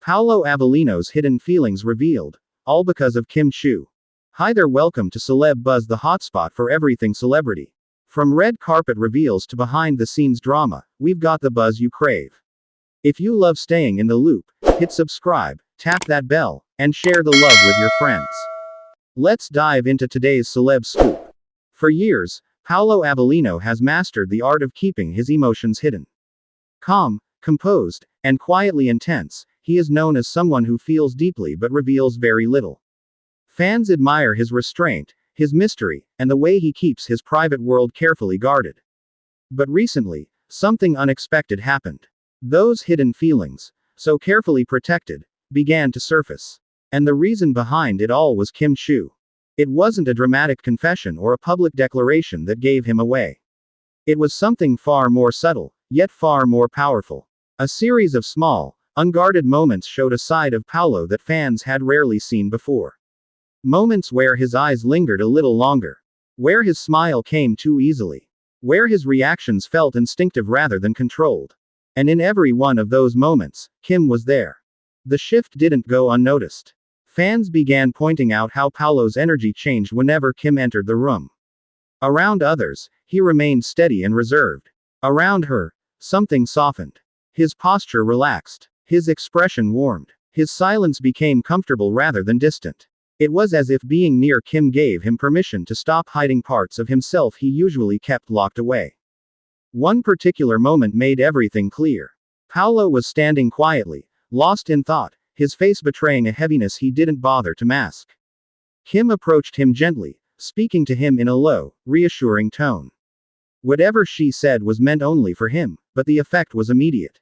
Paulo Avelino's hidden feelings revealed. All because of Kim Chiu. Hi there, welcome to Celeb Buzz, the hotspot for everything celebrity. From red carpet reveals to behind the scenes drama, we've got the buzz you crave. If you love staying in the loop, hit subscribe, tap that bell, and share the love with your friends. Let's dive into today's celeb scoop. For years, Paulo Avelino has mastered the art of keeping his emotions hidden. Calm, composed, and quietly intense, he is known as someone who feels deeply but reveals very little. Fans admire his restraint, his mystery, and the way he keeps his private world carefully guarded. But recently, something unexpected happened. Those hidden feelings, so carefully protected, began to surface. And the reason behind it all was Kim Chiu. It wasn't a dramatic confession or a public declaration that gave him away. It was something far more subtle, yet far more powerful. A series of small, unguarded moments showed a side of Paulo that fans had rarely seen before. Moments where his eyes lingered a little longer. Where his smile came too easily. Where his reactions felt instinctive rather than controlled. And in every one of those moments, Kim was there. The shift didn't go unnoticed. Fans began pointing out how Paulo's energy changed whenever Kim entered the room. Around others, he remained steady and reserved. Around her, something softened. His posture relaxed. His expression warmed. His silence became comfortable rather than distant. It was as if being near Kim gave him permission to stop hiding parts of himself he usually kept locked away. One particular moment made everything clear. Paulo was standing quietly, lost in thought, his face betraying a heaviness he didn't bother to mask. Kim approached him gently, speaking to him in a low, reassuring tone. Whatever she said was meant only for him, but the effect was immediate.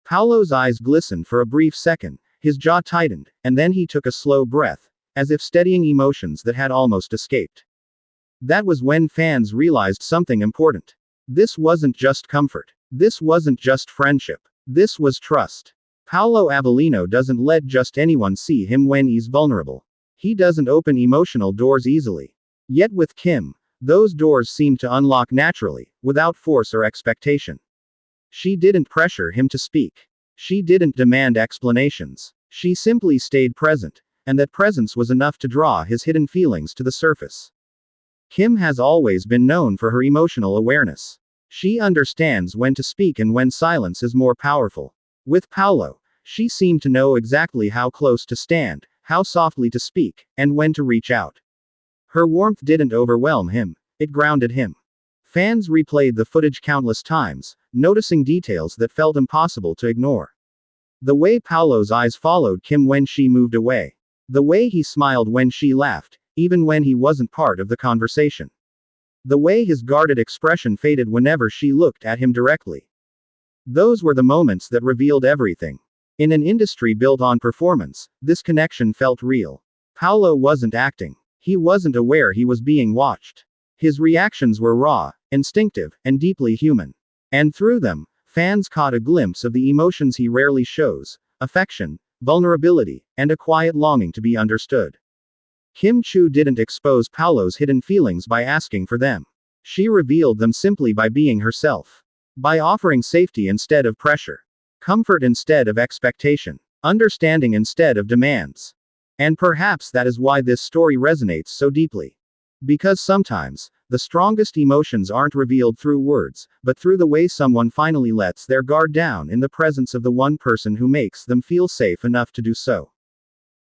Paulo's eyes glistened for a brief second, his jaw tightened, and then he took a slow breath, as if steadying emotions that had almost escaped. That was when fans realized something important. This wasn't just comfort. This wasn't just friendship. This was trust. Paulo Avelino doesn't let just anyone see him when he's vulnerable. He doesn't open emotional doors easily. Yet with Kim, those doors seemed to unlock naturally, without force or expectation. She didn't pressure him to speak. She didn't demand explanations. She simply stayed present, and that presence was enough to draw his hidden feelings to the surface. Kim has always been known for her emotional awareness. She understands when to speak and when silence is more powerful. With Paulo, she seemed to know exactly how close to stand, how softly to speak, and when to reach out. Her warmth didn't overwhelm him, it grounded him. Fans replayed the footage countless times, noticing details that felt impossible to ignore. The way Paulo's eyes followed Kim when she moved away. The way he smiled when she laughed, even when he wasn't part of the conversation. The way his guarded expression faded whenever she looked at him directly. Those were the moments that revealed everything. In an industry built on performance, this connection felt real. Paulo wasn't acting. He wasn't aware he was being watched. His reactions were raw, instinctive, and deeply human. And through them, fans caught a glimpse of the emotions he rarely shows: affection, vulnerability, and a quiet longing to be understood. Kim Chiu didn't expose Paulo's hidden feelings by asking for them. She revealed them simply by being herself. By offering safety instead of pressure. Comfort instead of expectation. Understanding instead of demands. And perhaps that is why this story resonates so deeply. Because sometimes, the strongest emotions aren't revealed through words, but through the way someone finally lets their guard down in the presence of the one person who makes them feel safe enough to do so.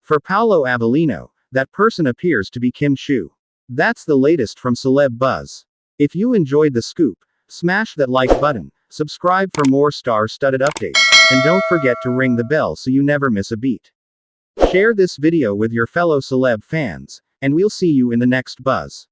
For Paulo Avelino, that person appears to be Kim Chiu. That's the latest from Celeb Buzz. If you enjoyed the scoop, smash that like button, subscribe for more star-studded updates, and don't forget to ring the bell so you never miss a beat. Share this video with your fellow celeb fans, and we'll see you in the next buzz.